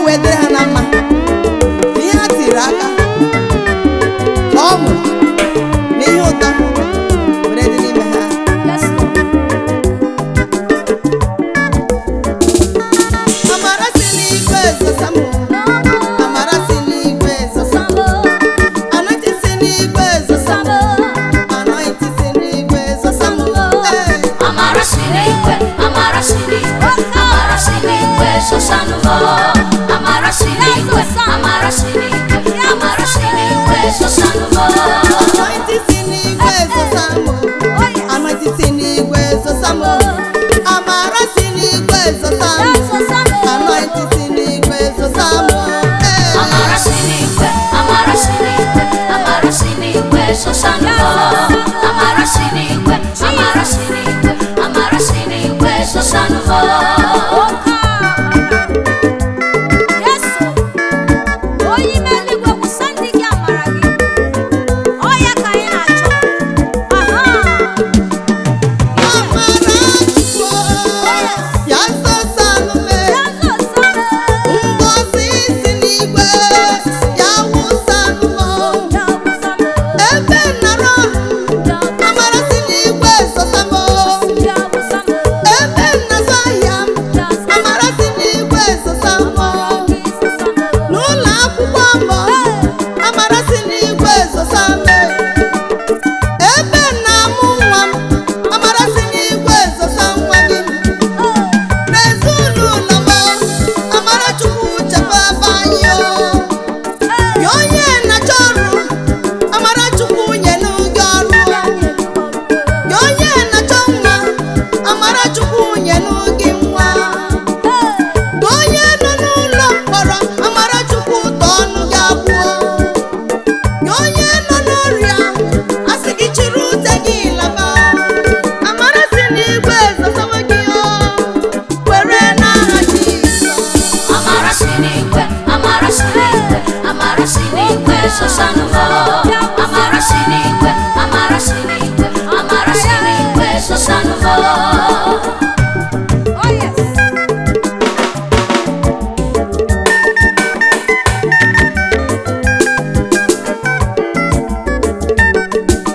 wedere ha na mma ihe ha tiri aka ka ọṅụ na ihe ụtọ were dị n'ime ha. Amara si n'igwe zosa m, amara si n'igwe zosa m, anointing si n'igwe zosa m, anointing si n'igwe zosa m. Amara si n'igwe, amara si n'igwe, amara si n'igwe zosa m. Amara si n'igwe, amara si n'igwe, amara si n'igwe zosa m. Anointing si n'igwe zosa m, anointing si n'igwe zosa m, amara si n'igwe zosa m, anointing si n'igwe zosa m. Amara si n'igwe, amara si n'igwe, amara si n'igwe zosa m. Amara si n'igwe, amara si n'igwe, amara si n'igwe zosa m.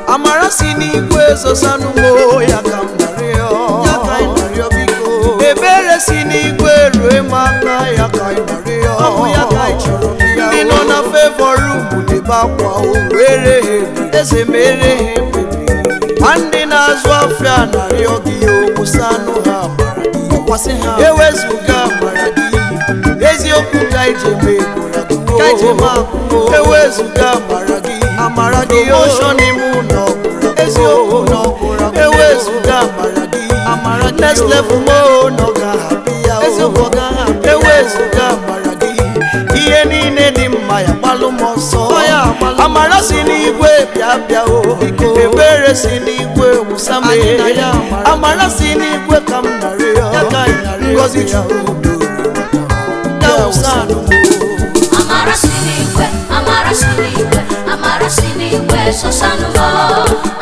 Amara si n'igwe zosa m ya ka m narịọ biko. Ebere si n'igwe rue m aka ya ka ị narịọ. Ndị nọ na favor room na-ebe akwa o were ha eze mere ha ekpere. Ma ndị na-azụ afịa narịọ gị owusa anụ ha amara gị. Ewezuga amara gị eziokwu ka ije mee ewezuga amara gị promotion ime ụlọ eziokwu ewezuga amara gị next level mo nọ ga-abịa ewezuga amara gị ihe niile dị mma ya gbalụ m ọsọ. Amara si n'igwe bịa o, ebere si n'igwe wụsa m, amara si n'igwe ka m narịọ, ngozi Chukwu Amara si n'igwe, amara si n'igwe, amara si n'igwe zosa m.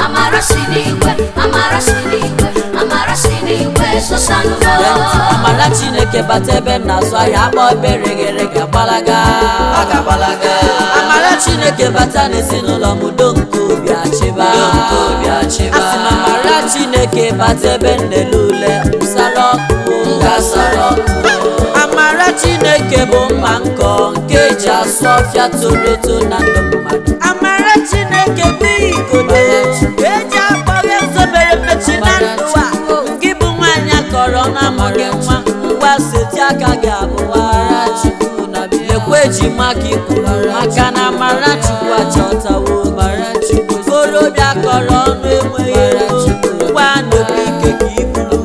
Amara si n'igwe, amara si n'igwe, amara si n'igwe zosa m. Amara Chineke bata ebe m na-azụ ahịa akpọ ebere ghere ga-agbalaga. Amara Chineke bata n'ezinụlọ m udo nke obi achịba. Asị m amara Chineke bata ebe m na-ele ule nsara ọkụ. Amara Chineke bụ mma nkọ nke eji asụ ọfịa toro eto na ndụ mmadụ. Amara Chineke bụ igodo eji akpọghị ezobere mmechi na ndụ a. Gị bụ nwaanyị akọrọ na-amaghị nwa, ngwa seti aka gị abụwa. Lekwa ejima ka ikwuru maka na amara Chukwu achọtawo. Korobịa kọrọ ọnụ enweghị ego, ngwa na-ekwe ike ka iburu.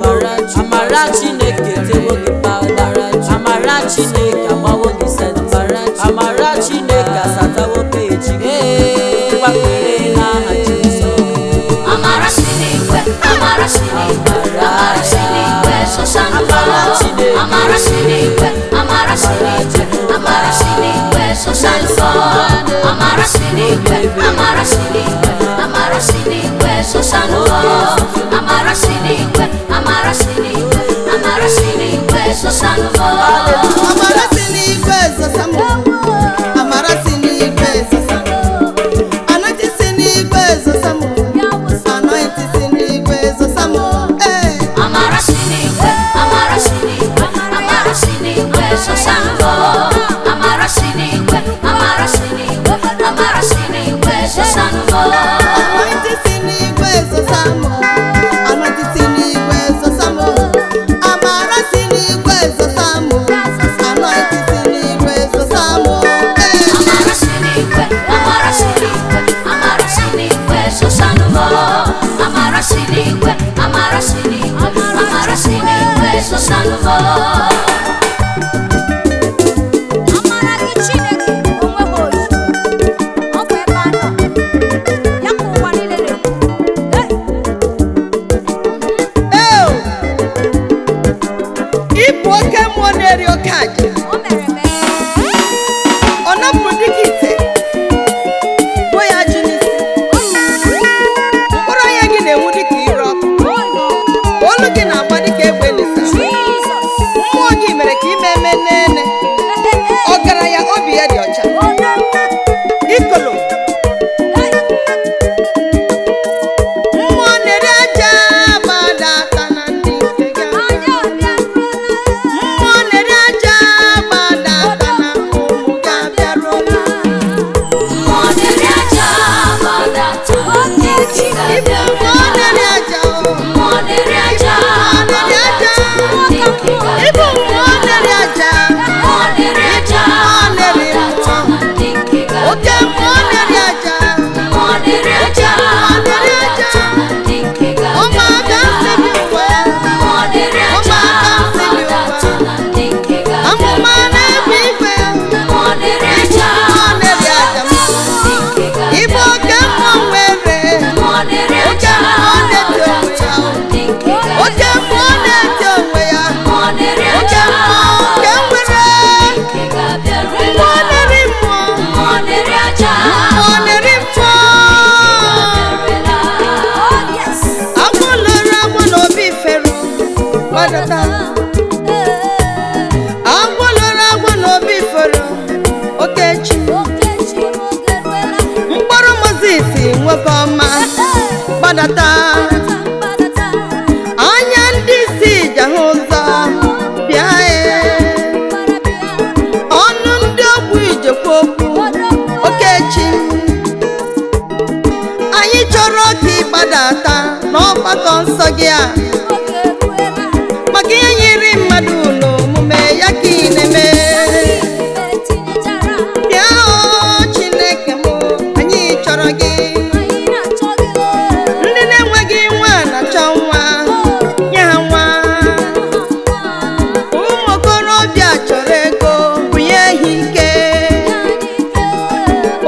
Amara Chineke tewo gị pawuda, amara Chineke agbawo gị senti, amara Chineke asatawo peji gị. Gbakwere n'aha Jizọs. Amara si n'igwe, amara si n'igwe, amara si n'igwe zosa m. Amara si n'igwe, amara si n'igwe, amara si n'igwe zosa m. Amara si n'igwe, zosanumo. Amara si n'igwe zosamo. Amara si n'igwe zosamo. Anointing si n'igwe zosamo. Anointing si n'igwe zosamo. Amara sinigwe, amara sinigwe, amara sinigwe zosanumo. Amara sinigwe, amara sinigwe, amara sinigwe zosanumo. Anointing si n'igwe zosamo. Anointing si n'igwe zosamo. Amara si n'igwe zosamo. Anointing si n'igwe zosamo. Amara sinigwe, amara sinigwe, amara sinigwe zosanumo. Amara sinigwe, amara sinigwe, amara sinigwe zosanumo. Amara gị Chineke onweghị oyi. Ọ bụ ebe a nọ. Ya ka ụwa niile na-ekwu. Ịbụ oke mmụọ na-eri oke aja. O mere mee. Ọ napụrụ dịka ite. Bụ ya ji n'isi. Mkpụrụ anya gị na-enwu dịka ire ọkụ. Olu gị na-agba dịka egbe n'isa. Jesus. Mmụọ gị mere ka ime eme nene. Ọgaranya obi ya dị ọcha. Ikolo. Mmụọ na-eri aja gbadata na ndị nke ga. Mmụọ na-eri aja gbadata na ụmụ ga-abịaruola. Mmụọ na-eri aja gbadata na ndị nke Ibu mmụọ na-eri aja o. Mmụọ na-eri aja gbadata na ndị nke Ibu mmụọ na-eri aja. Mmụọ na-eri aja gbadata na ndị nke Oke mmụọ na-eri aja. Mmụọ na-eri aja gbadata na ndị nke Ụmụaka nsị bi uwe. Mmụọ na-eri aja gbadata na ndị nke Amụma na-ebu igwe. Mmụọ na-eri aja Mmụọ na-eri aja. ndị nke Ibu oke mmụọ nwere. Mmụọ na-eri aja gbadata na ndị nke Oke mmụọ na-eti onwe ya. Mmụọ na-eri Oke aja mmụọ nke nwere. nke ga-abịarute. Mmụọ na-eri mmụọ. Mmụọ na-eri aja Mmụọ na-eri mmụọ. ga-abịarute. Oh, yes. Agwọ loro agwọ n'obi fero. Gbadata. Agwọ loro agwọ n'obi fero. Okechi. Okechi m oge ruela. Mkpọrọ Mozis nwoke ọma. Gbadata. Gbadata. Anya ndị isi ji ahụ ụzọ. Bịa ọnụ ndị okwu ijekwa okwu. Okechi. Anyị chọrọ ka ịgbadata n'ọgbakọ nsọ gị a. Oge ruela. Maka ihe nyere mmadụ n'omume ya ka ị na-eme. Etinyechara. Bịa Chineke m, anyị chọrọ gị. Anyị na-achọ gị. Ndị na-enweghị nwa na-achọ nwa. Nye ha nwa. Ụmụ okorobịa chọrọ ego, bunye ha ike.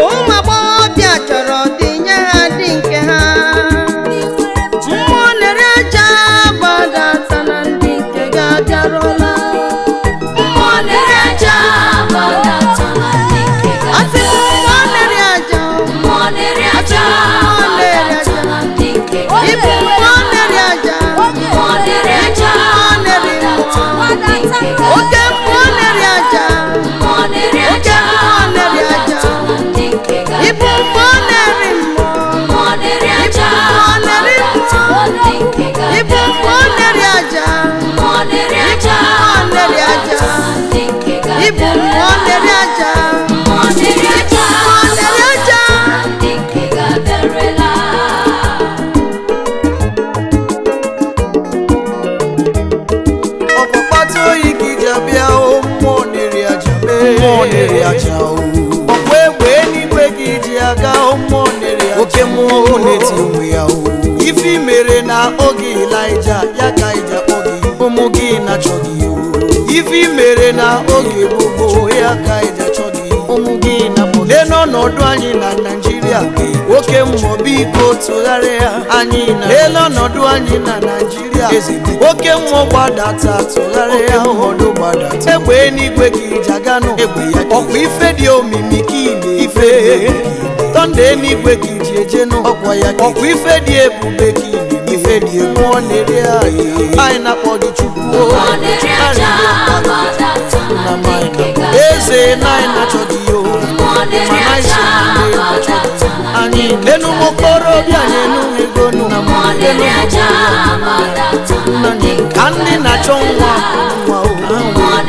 Ụmụ agbọghọbịa chọrọ dị, nye ha dị nke ha. Mmụọ na-eri aja gbadata na ndị nke ga-abịarụla. Mmụọ na-eri aja gbadata na ndị nke Asị m mmụọ na-eri aja. Mmụọ na-eri aja gbadata na ndị nke Ibu mmụọ na-eri aja. Mmụọ na-eri aja gbadata na ndị nke Oke mmụọ na-eri aja. Mmụọ na-eri aja gbadata na ndị nke Ibu mmụọ na-eri mmụọ. Mmụọ na-eri aja gbadata na ndị nke Ibu mmụọ na-eri aja. Mmụọ na-eri aja gbadata na ndị nke Ibu mmụọ na-eri aja. Mmụọ na-eri aja Mmụọ na-eri aja. na ndị nke ga-abịarela. ọkpụkpata oyi ka iji abịa o mmụọ na-eri aja mee. Mmụọ na-eri aja o. Ọkwa egbe eluigwe ka iji aga o mmụọ na-eri aja. Oke mmụọ na-eti onwe ya o. Ife i mere na oge Ịlaịja ya ka iji akpọ gị. Ụmụ gị na-achọ gị o. Ife i mere na oge gbogbo ya ka iji achọ gị. Ụmụ gị na-akpọ gị. Lee n'ọnọdụ anyị na Naịjirịa. Oke mmụọ biko tụgharịa anyị na. Lee n'ọnọdụ anyị na Naịjirịa. Oke mmụọ gbadata tụgharịa ọnọdụ gbadata. Egbe eluigwe ka iji aganụ. Ọkwa ife dị omimi ka ị na-efe. Tọnda eluigwe ka iji ejenụ. Ọkwa ife dị ebube ka ị na-efe. lady mmụọ na-eri anyị anyị na-akpọ gị Chukwu eze na anyị na-achọ gị o mana anyị so anyị lenu nwokorobịa na-enu ego nụ ka ndị na-achọ nwa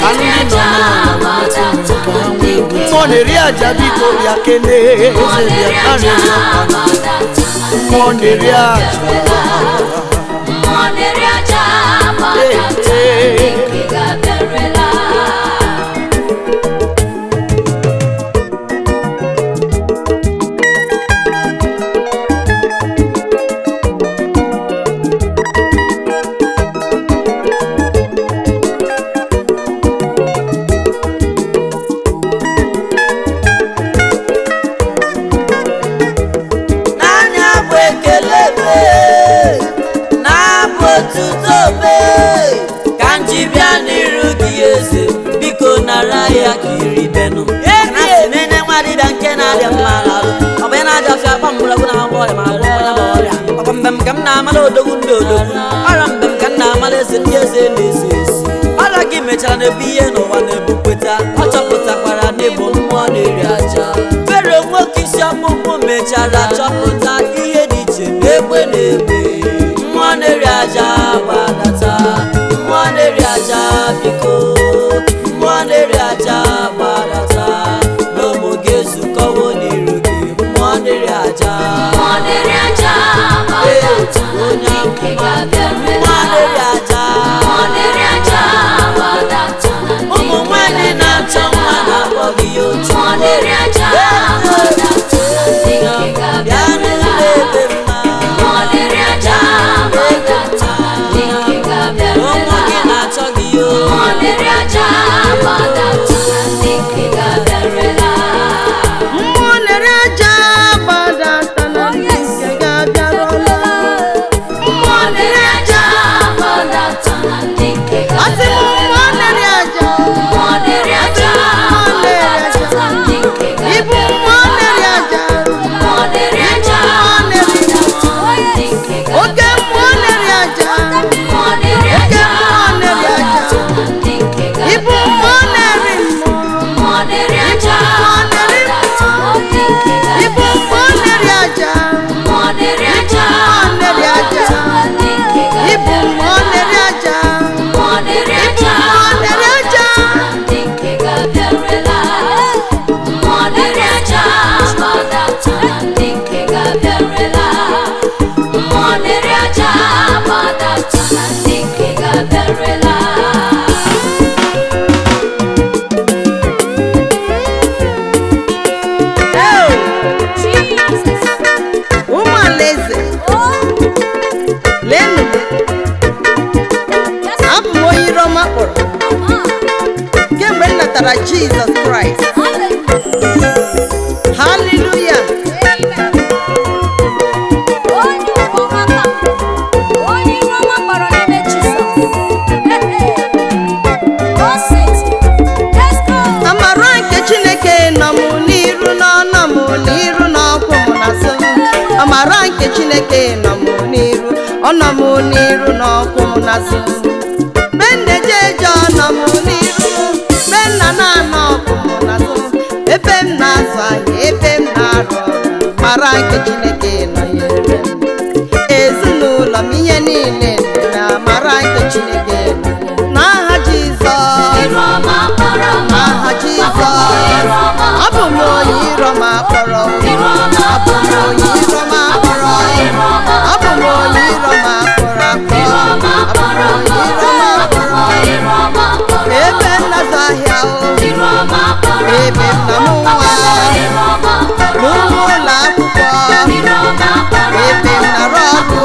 ka ndị nọ mmụọ na-eri aja biko bịa kene eze bịa karịa mmụọ na-eri aja ya kiri benu nene nwadi bịa nke na-adịa mma n'alụ ọ bụ ya na-aja ọfịa akpa mgbụrọgwụ na agba ọrịa ma agwọ ya bụ ọrịa ọkwa mbem ka m na-amala odogwu ndị odogwu ọrịa mbem ka m na-amala eze ndị eze na-esi esi ọrịa gị mechara n'ebe ihe n'ụwa na-ebupụta ọ chọpụtakwara n'ịbụ mmụọ na-eri aja fero nwoke isi ọkpụkpụ mechara chọpụta ihe dị iche n'egbe na-egbe mmụọ na-eri aja gbadata mmụọ na-eri aja biko mmụọ na-eri aja gbadata n'ụmụ gị ezukọwo n'iru gị mmụọ na-eri aja onye amụma mmụọ na-eri aja ụmụ nwanyị na-achọ nwa na-akpọ gị otu bịa n'ebe mma ụmụ gị na-achọ gị Jesus Christ. Hallelujah. Amara nke Chineke nọ m n'iru n'ọnụ m n'iru n'ọkwụ m n'azụ. Amara nke Chineke nọ m n'iru, ọ nọ m n'iru n'ọkwụ m n'azụ. Bendejeje ọ nọ m n'iru, benna na-anọ ọkwụ m n'azụ. Ebe m na-azụ ahịa, ebe m na-arụ ọrụ, mara nke Chineke nọnyere m. Ezinụlọ m ihe niile na amara nke Chineke nọ. N'aha Jizọs, n'aha Jizọs, abụ m onye iro ma akpọrọ, abụ m onye iro ma akpọrọ, abụ m onye iro ma akpọrọ akpọrọ, abụ m onye iro ma akpọrọ. Ebe m na-azụ ahịa o, ebe m na-amụ nwa, n'ụlọ ụlọ akwụkwọ, ebe m na-arụ ọrụ,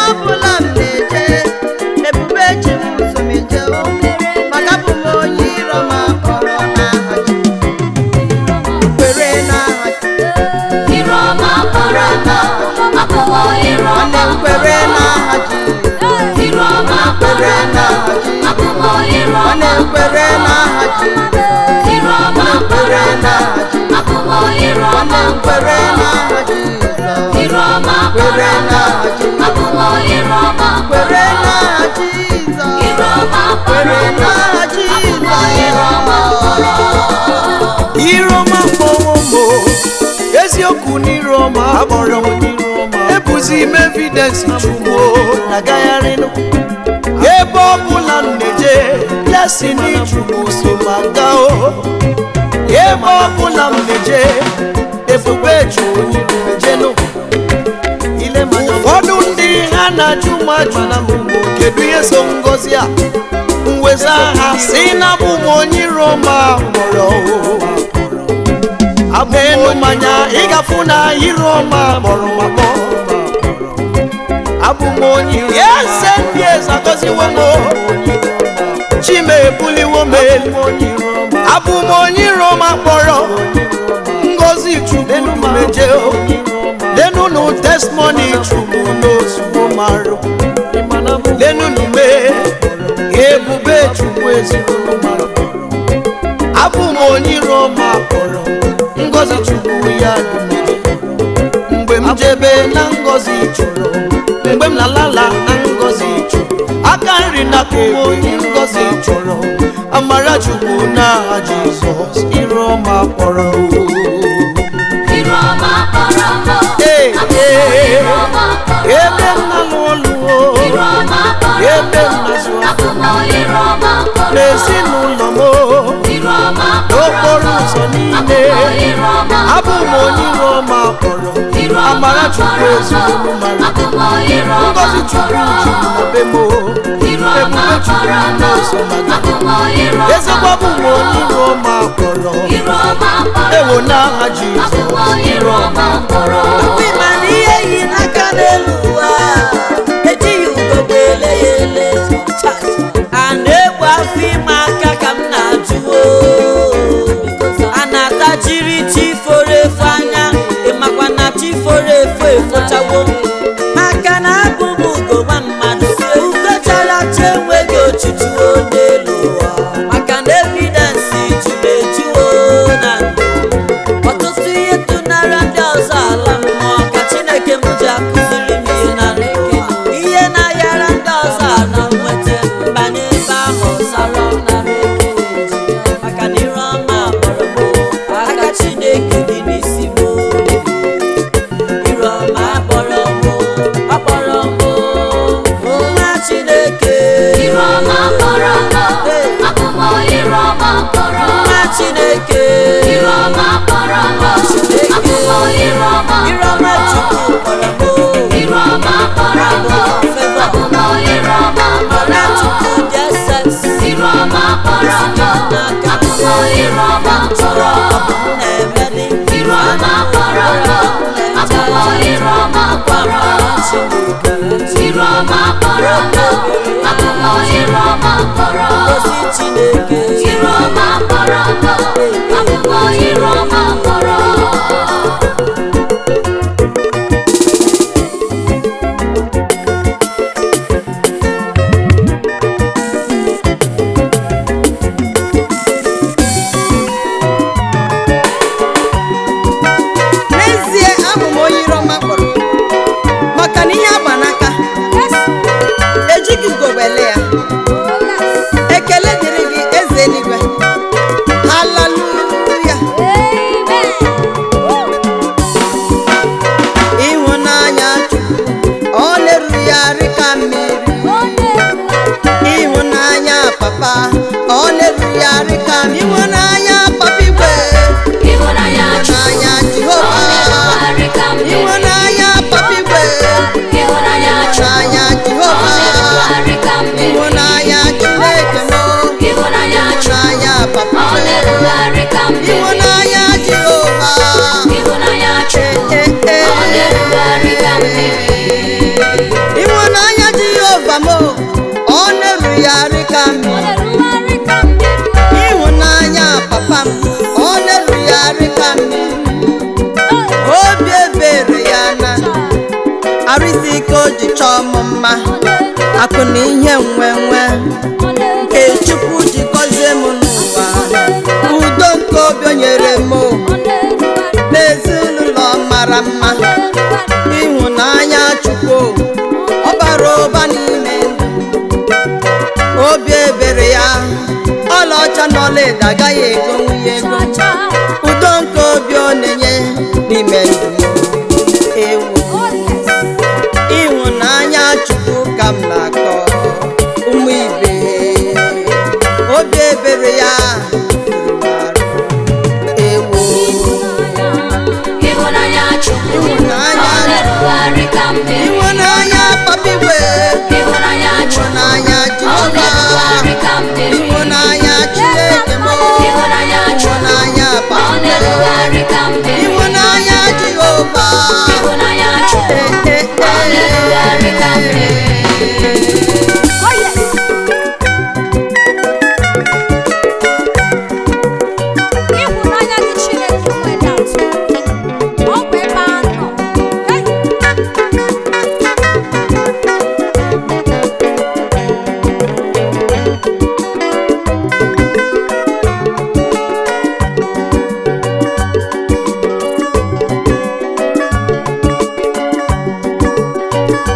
ọbụla m na-eje ebube ji m ụzọ m eje o maka bụ m onye iro ma kpọrọ n'aha Jizọs kwere n'aha Jizọs Iroma Parama, Apomo Iroma kwere n'aha Jizọs Iroma Parama, Apomo Iroma kwere n'aha Jizọs Iroma Parama, Apomo Iroma kwere n'aha Jizọs Iroma Parama, Apomo Iroma kwere n'aha Jizọs Iroma kwere Parama, n'aha Apomo Iroma Iroma mkpọnwụ mbụ eziokwu n'Iroma akpọrọ m ebuzi m evidence Chukwu na-agagharịnụ ebe ọbụla m na-eje blessing Chukwu so ma gaa o ebe ọbụla m na-eje ebube Chukwu ejenụ ụfọdụ ndị ha na-ajụ m ajụna m kedu ihe so ngozi a mweza ha si na bụ m onye Iroma mụrụ abụenu mmanya ịgafu na Iroma kpọrọ makpọ abụ m onye eze ndị eze agọziwo m Chime ebuliwo m elu abụ m onye Iroma kpọrọ ngozi Chukwu meje lenunu testimony Chukwu n'ozugbo marụ lenunu mee ebube Chukwu ezigbo marụ abụ m onye Iroma kpọrọ ngozi Chukwu ya dụmeje mgbe m jebe na ngozi Chukwu mgbe m na-alala na ngozi Chukwu aka nri na onye ngozi chọrọ amara Chukwu n'aha Jizọs Iroma kpọrọ Iroma Parama, Iroma ebe m na-alụ ọlụ Iroma ebe m na-azụ Apomo Iroma n'ezinụlọ m Iroma n'okporo ụzọ niile Iroma abụ m onye Iroma kpọrọ amara Chukwu ezigbo mara Apomo Iroma ngozi Chukwu juru na be m ebube Chukwu na-eso maga Apomo Iroma ezigbo abụ m onye Iroma kpọrọ Iroma ewo n'aha Jizọs Apomo Iroma Ịma na ihe yi n'aka n'elu ụwa ejighị ugogbe ele ya ele a na-egbu afọ ime aka ka m na-ajụ a na-atajiri chi foro efu anya ịmakwa na chi foro efu efochawo maka na abụ m ugogbe mmadụ ugo chara acha enweghị ochuchuo n'elu ụwa maka na evidensi juru ejuo na ndụ ọtụtụ ihe tụna arụsị ike o ji chọọ m mma akụ na ihe nwenwe nke Chukwu ji gọzie m n'ụwa udo nke obi o nyere m n'ezinụlọ mara mma ịhụnanya Chukwu ọ bara ụba n'ime ndụ obi ebere ya ọlaọcha na ọlaedo agaghị ego nwunye ego udo nke obi ọ na-enye n'ime ndụ m ewu ịhụnanya Chukwu ka m na-akọ ụmụ ibe obi ebere ya ewu ịhụnanya Chukwu ọ na-erugharị ka mmiri ịhụnanya papa igwe ịhụnanya Chukwu ịhụnanya ọ Jehova na-erugharị ka mmiri ịhụnanya Chineke m ịhụnanya Chukwu ịhụnanya ọ papa na-erugharị ka mmiri ịhụnanya Jehova ịhụnanya Chukwu ọ na-erugharị ka mmiri ịhụnanya gị Chineke nwere atụ ọ bụ ebe a nọ.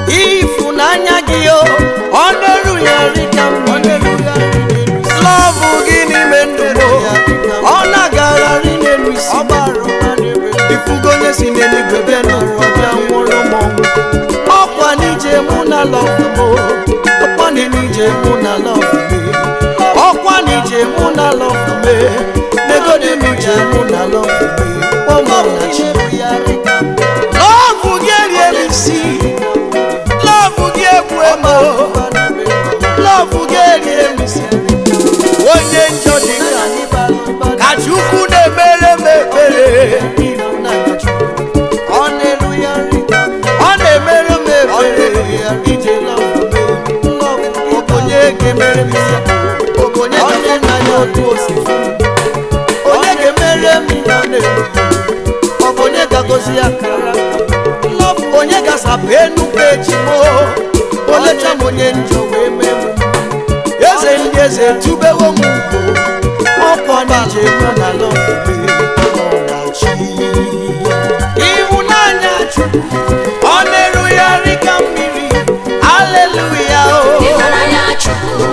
ịfụnanya gị o ọ na-erugharị ka mmiri lọvụ gị n'ime ndụ m ọ na-agagharị n'elu isi ifugo onye si n'eluigwe bịa n'ụwa bịa nwụrụ m ọnwụ ọkwa n'ije mụ na lọvụ m ọkwa n'ije mụ na lọvụ m ọkwa n'ije mụ na lọvụ m negode n'ije mụ na lọvụ m ọmụnachi lọvụ gị erie m isi lọvụ gị egbu emo lọvụ gị erie m isi onye njọ dị ka Chukwu na-emere m ekpere ọ na-emere m ekpere ije onye ga-emere m ya onye ga-emere otu osisi onye ga-emere m ya ọ bụ onye ga-agọzi akara onye ga-asapụ enugwu echi m olecha m onye njọ wee mee m eze ndị eze tubewo m ugbo ọkwa n'ije mụ na lọfube ọnachi ịhụnanya Chukwu ọ na-erugharị ka mmiri aleluya o ịhụnanya Chukwu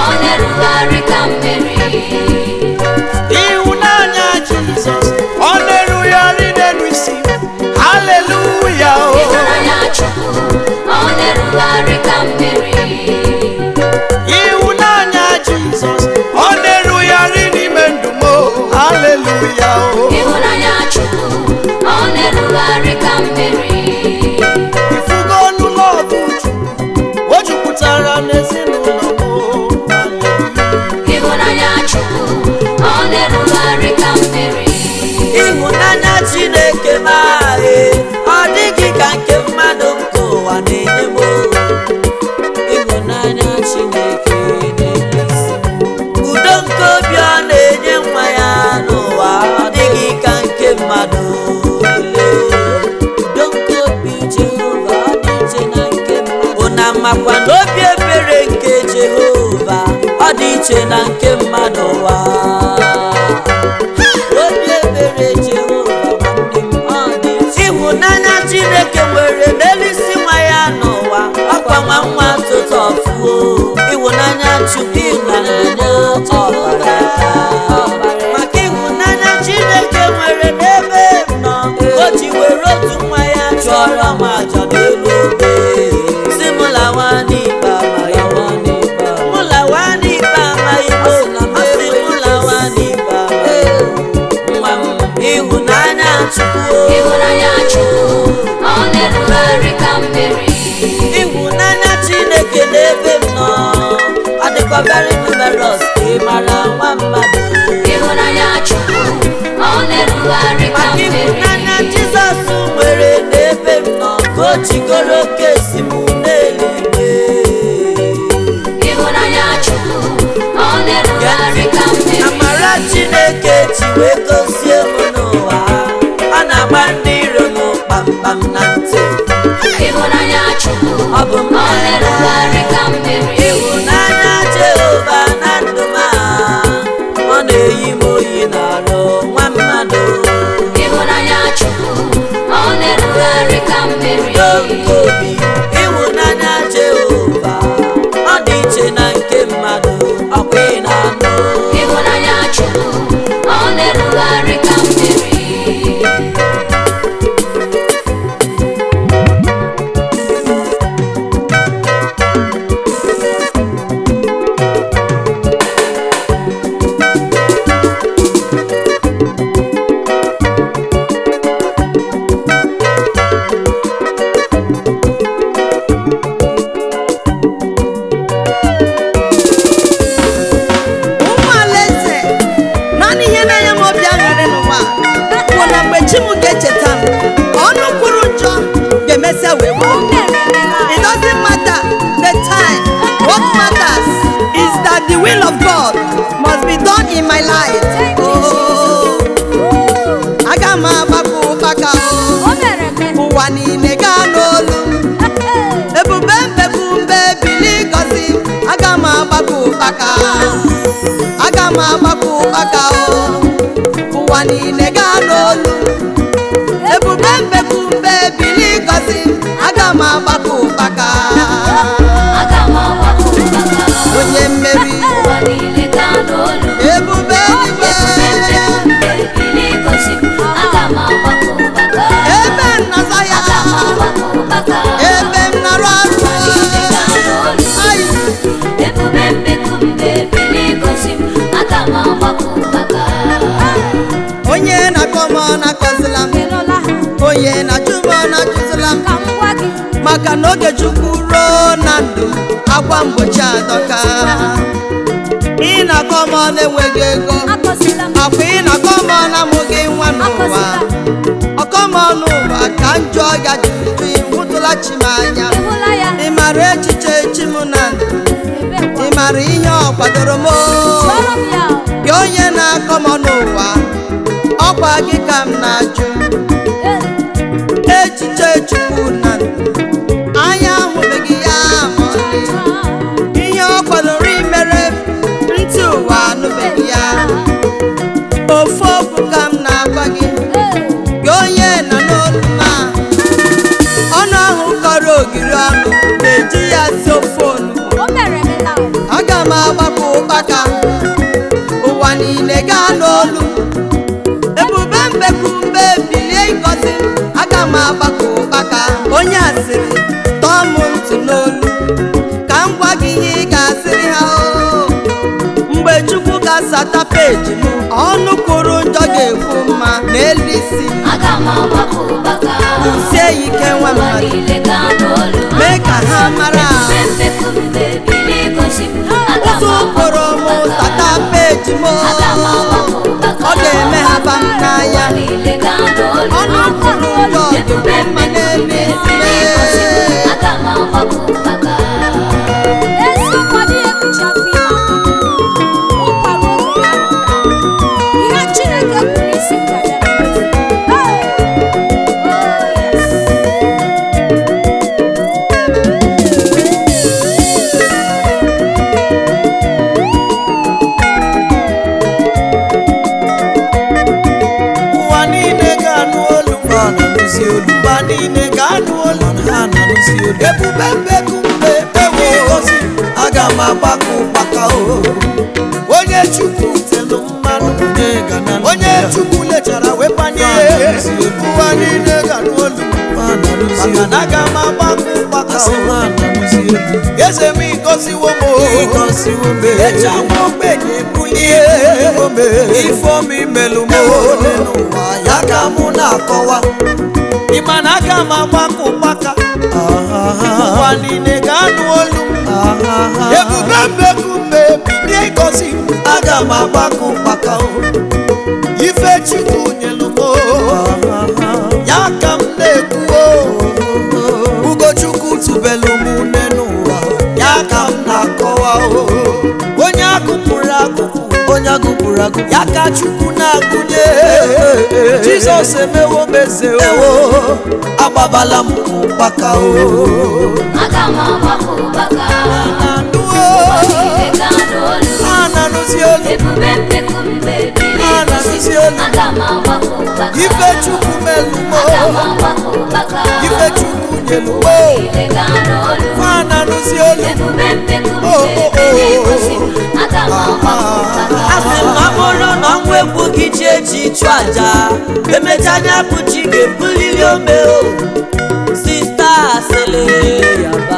ọ na-erugharị ka mmiri ịhụnanya Jizọs ọ na-erugharị n'elu isi aleluya o ịhụnanya Chukwu ọ na-erugharị ka mmiri ịhụnanya Jizọs ọ na-erugharị n'ime ndụ m aleluya o ịhụnanya Chukwu ọ na-erugharị ka mmiri ifugo ọnụ lọvụ Chukwu o jupụtara n'ezinụlọ m ịhụnanya Chukwu ọ na-erugharị ka mmiri ịhụnanya Chineke m ọ dịghị ka nke mmadụ nke ụwa na-enye m ịhụnanya Chineke na-enye isi udo nke obi ọ na-enye nwa ya n'ụwa ọ dịghị ka nke mmadụ udo nke obi Jehova ọ dị iche na nke mmadụ ụna makwa na obi ebere nke Jehova ọ dị iche na nke mmadụ ụwa obi ebere Jehova nwanne m ọ dị iche ịhụnanya Chineke nwere n'elu isi nwa ya n'ụwa ọkwa nwa tụtụ ọfụo ịhụnanya Chukwu ịhụnanya ọbara maka ịhụnanya Chineke nwere n'ebe m nọ o ji were otu nwa ya chụọrọ m aja n'elu obe si m lawa n'ikpe amaghị mụ lawa n'ikpe amaghị asị m lawa n'ikpe amaghị nwa m ịhụnanya Chukwu ịhụnanya Chukwu ọ na-erugharị ka mmiri ịhụnanya Chineke n'ebe m nọ ọ dịkwa very numerous ka ị mara nwa mmadụ ịhụnanya Chukwu ọ na-erugharị ka maka mmiri ịhụnanya Jizọs nwere n'ebe m nọ ka o jikọrọ oke osimiri n'eluigwe ịhụnanya Chukwu ọ na-erugharị ka mmiri amara Chineke ji wee gozie m n'ụwa ọ na-agba ndị iro m kpamkpam na ntị ịhụnanya Chukwu ọ bụ ọ na-erugharị ka mmiri. ịhụnanya Jehova na ndụ m a, ọ na-eyi m oyi n'arụ nwa mmadụ. Ịhụnanya Chukwu ọ na-erugharị ka mmiri. N'oge obi ịhụnanya Jehova ọ dị iche na nke mmadụ, ọkwa ị na-anụ. Ịhụnanya Chukwu ọ na-erugharị ka mmiri. ụmụ alaeze, naanị ihe na-enye m obi aṅụrị n'ụwa bụ na mgbe chi m ga-echeta m, ọnụ kwuru njọ ga-emesịa wee gbuo m. It doesn't matter the time. What matters is that the will of God must be done in my life. Oh, aga m agbapụ ụkpaka ụwa niile gaa n'olu ebube mbekumbe bili gọzi m. Aga m agbapụ ụkpaka, aga m agbapụ ụkpaka ụwa niile gaa n'olu ebube mbekumbe bili gọzi m. Aga m agbapụ ụkpaka, Aga m agbapụ ụkpaka, onye mmeri ụwa niile gaa n'olu. ebube eluigwe. Ebili gosi m, aga m agbapụ ụkpaka. ebe m na-aza ya, Aga m agbapụ ụkpaka, ebe m na-arụ ọrụ ụwa niile gaa n'olu. Ai, Ebube mbekumbe ebili gosi m, aga m agbapụ ụkpaka. onye na-akọ m ọ na-akọzila m, onye na-achụ m ọ na-achụzila m, maka na oge Chukwu ruo na ndụ m, akwa mgbochi adọka. Ị na-akọ m ọ na-enweghị ego, akwa ị na-akọ m ọ na-amụghị nwa n'ụwa. Ọkọ m ọnụ ụwa ka njọ ya jụjụ ịhụtụla chi m anya. Ị mara echiche chi m na ndụ, ị mara ihe ọ kwadoro m o. Gị onye na-akọ m n'ụwa, ọkwa gị ka m na-ajụ. Echiche Chukwu na ndụ, anya ahụbeghị ya ma ọlị. Ihe ọ kwadoro imere m, ntị ụwa anụbeghị ya. Ofu okwu ka m na-agwa gị, gị onye nọ n'olu m a. Ọnụ ahụ kọrọ ogiri ọnụ na-eji ya si ofe onugbu. Aga m agbapụ ụkpaka, ụwa niile gaa n'olu ebube mbekumbe bilie ngọzi m. Aga m agbapụ ụkpaka, onye asịrị tọọ m ntị n'olu ka m gwa gị ihe ị ga-asịrị ha o. Mgbe Chukwu ga-asata peji m, ọnụ kwuru njọ ga-ekwu mma n'elu isi m. Aga m agbapụ ụkpaka, Sie ya ike nwa ụwa mmadụ, niile gaa n'olu. mee ka ha mara Ebube mbekumbe ebili gosi m, aga m ụzọ ụkpụrụ m sata peji m. Aga m agbapụ ụkpaka, Ọ ga-eme ha ba m n'anya. ụwa niile gaa n'olu. Ọnụ kwuru njọ Ebube ga-ekwu mma n'elu mbekumbe isi m. ebili gosi m, aga m agbapụ ụkpaka. ụwa niile ga-anụ olu m, ha na-anụzi olu. Ụwa niile ga-anụ olu m, ha na-anụzi olu. Ebube mbekumbe ewe gosi m, aga m agbapụ ụkpaka o. Onye Chukwu telu mmanụ, onye Chukwu lechara wee panye, ụwa niile ga-anụ olu m, maka na aga m agbapụ ụkpaka o. Eze m ịgọziwo m o, echa nwa ogbenye bulie ifeomi melu m n'ụwa ya ka mụ na-akọwa. Ịma na aga m agbapụ ụkpaka, ụwa niile ga-anụ olu m. Ebube mbekumbe bilie ịgọzi m, aga m agbapụ ụkpaka o. Ife Chukwu nyelu m o, ya ka m na-ekwu o. Ugochukwu tubelu m n'ụwa, ya ka m na-akọwa o. Onye agụpụrụ agụpụ, onye agụpụrụ agụpụ, ya ka Chukwu na-agụnye. Jizọs emewo m eze o, agbabala m ụkpaka o aga m agbapụ ụkpaka ananụzi olu ebube mpeku mgbe biri ananụzi olu aga m agbapụ ụkpaka ife chukwu melumo aga m agbapụ ụkpaka ife chukwu nyelumo ananụzi olu ebube mpeku mgbe biri aga m agbapụ ụkpaka asị m ọ bụrụ na ọnwa egwu gị ji eji chụọ aja emecha anya pụchi ga-ebuliri ome o sista asịlị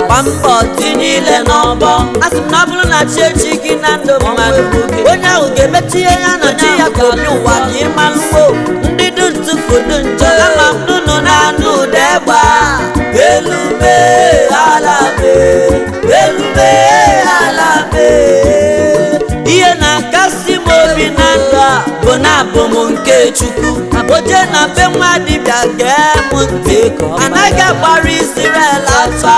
gba mbọ tinye ile n'ọbọ asị m na ọ bụrụ na chi echi gị na ndụ mmadụ onye ahụ ga-emechi ihe ya na chi ya ka obi ụwa ka ịmalụwo ndị du ntụfu du njọ ama m nụnụ na-anụ ụda egba elume ala mee elume ala mee ihe na-akasị m obi na ndụ a bụ na abụ m nke Chukwu oje na be nwa dibịa gee m ntị anaghị agbara Israel afa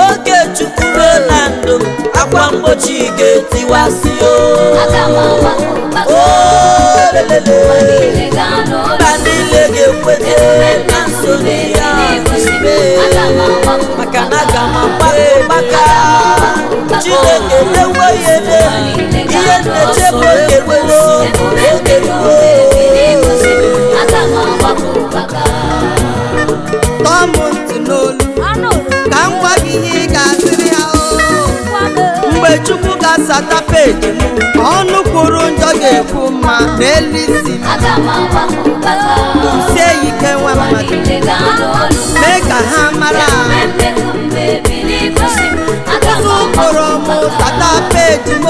oge Chukwu ruo na ndụ m akwa mgbochi ga-etiwasị aga m agbapụ ụkpaka lelele mba niile ga-ekweta na nsogbu ya aga m agbapụ maka na aga m agbapụ ụkpaka Chineke ewe ihe ihe na-echebe oge ruo oge ruo aga m agbapụ ụkpaka tọọ m ntị n'olu ka m gwa gị ihe ị ga-asịrị ya mgbe Chukwu ga-asata peji m ọnụ kwuru njọ ga-ekwu mma n'elu isi m aga m agbapụ ụkpaka sie ya ike nwa mmadụ mee ka ha mara ụzọ ụkpụrụ m sata peji m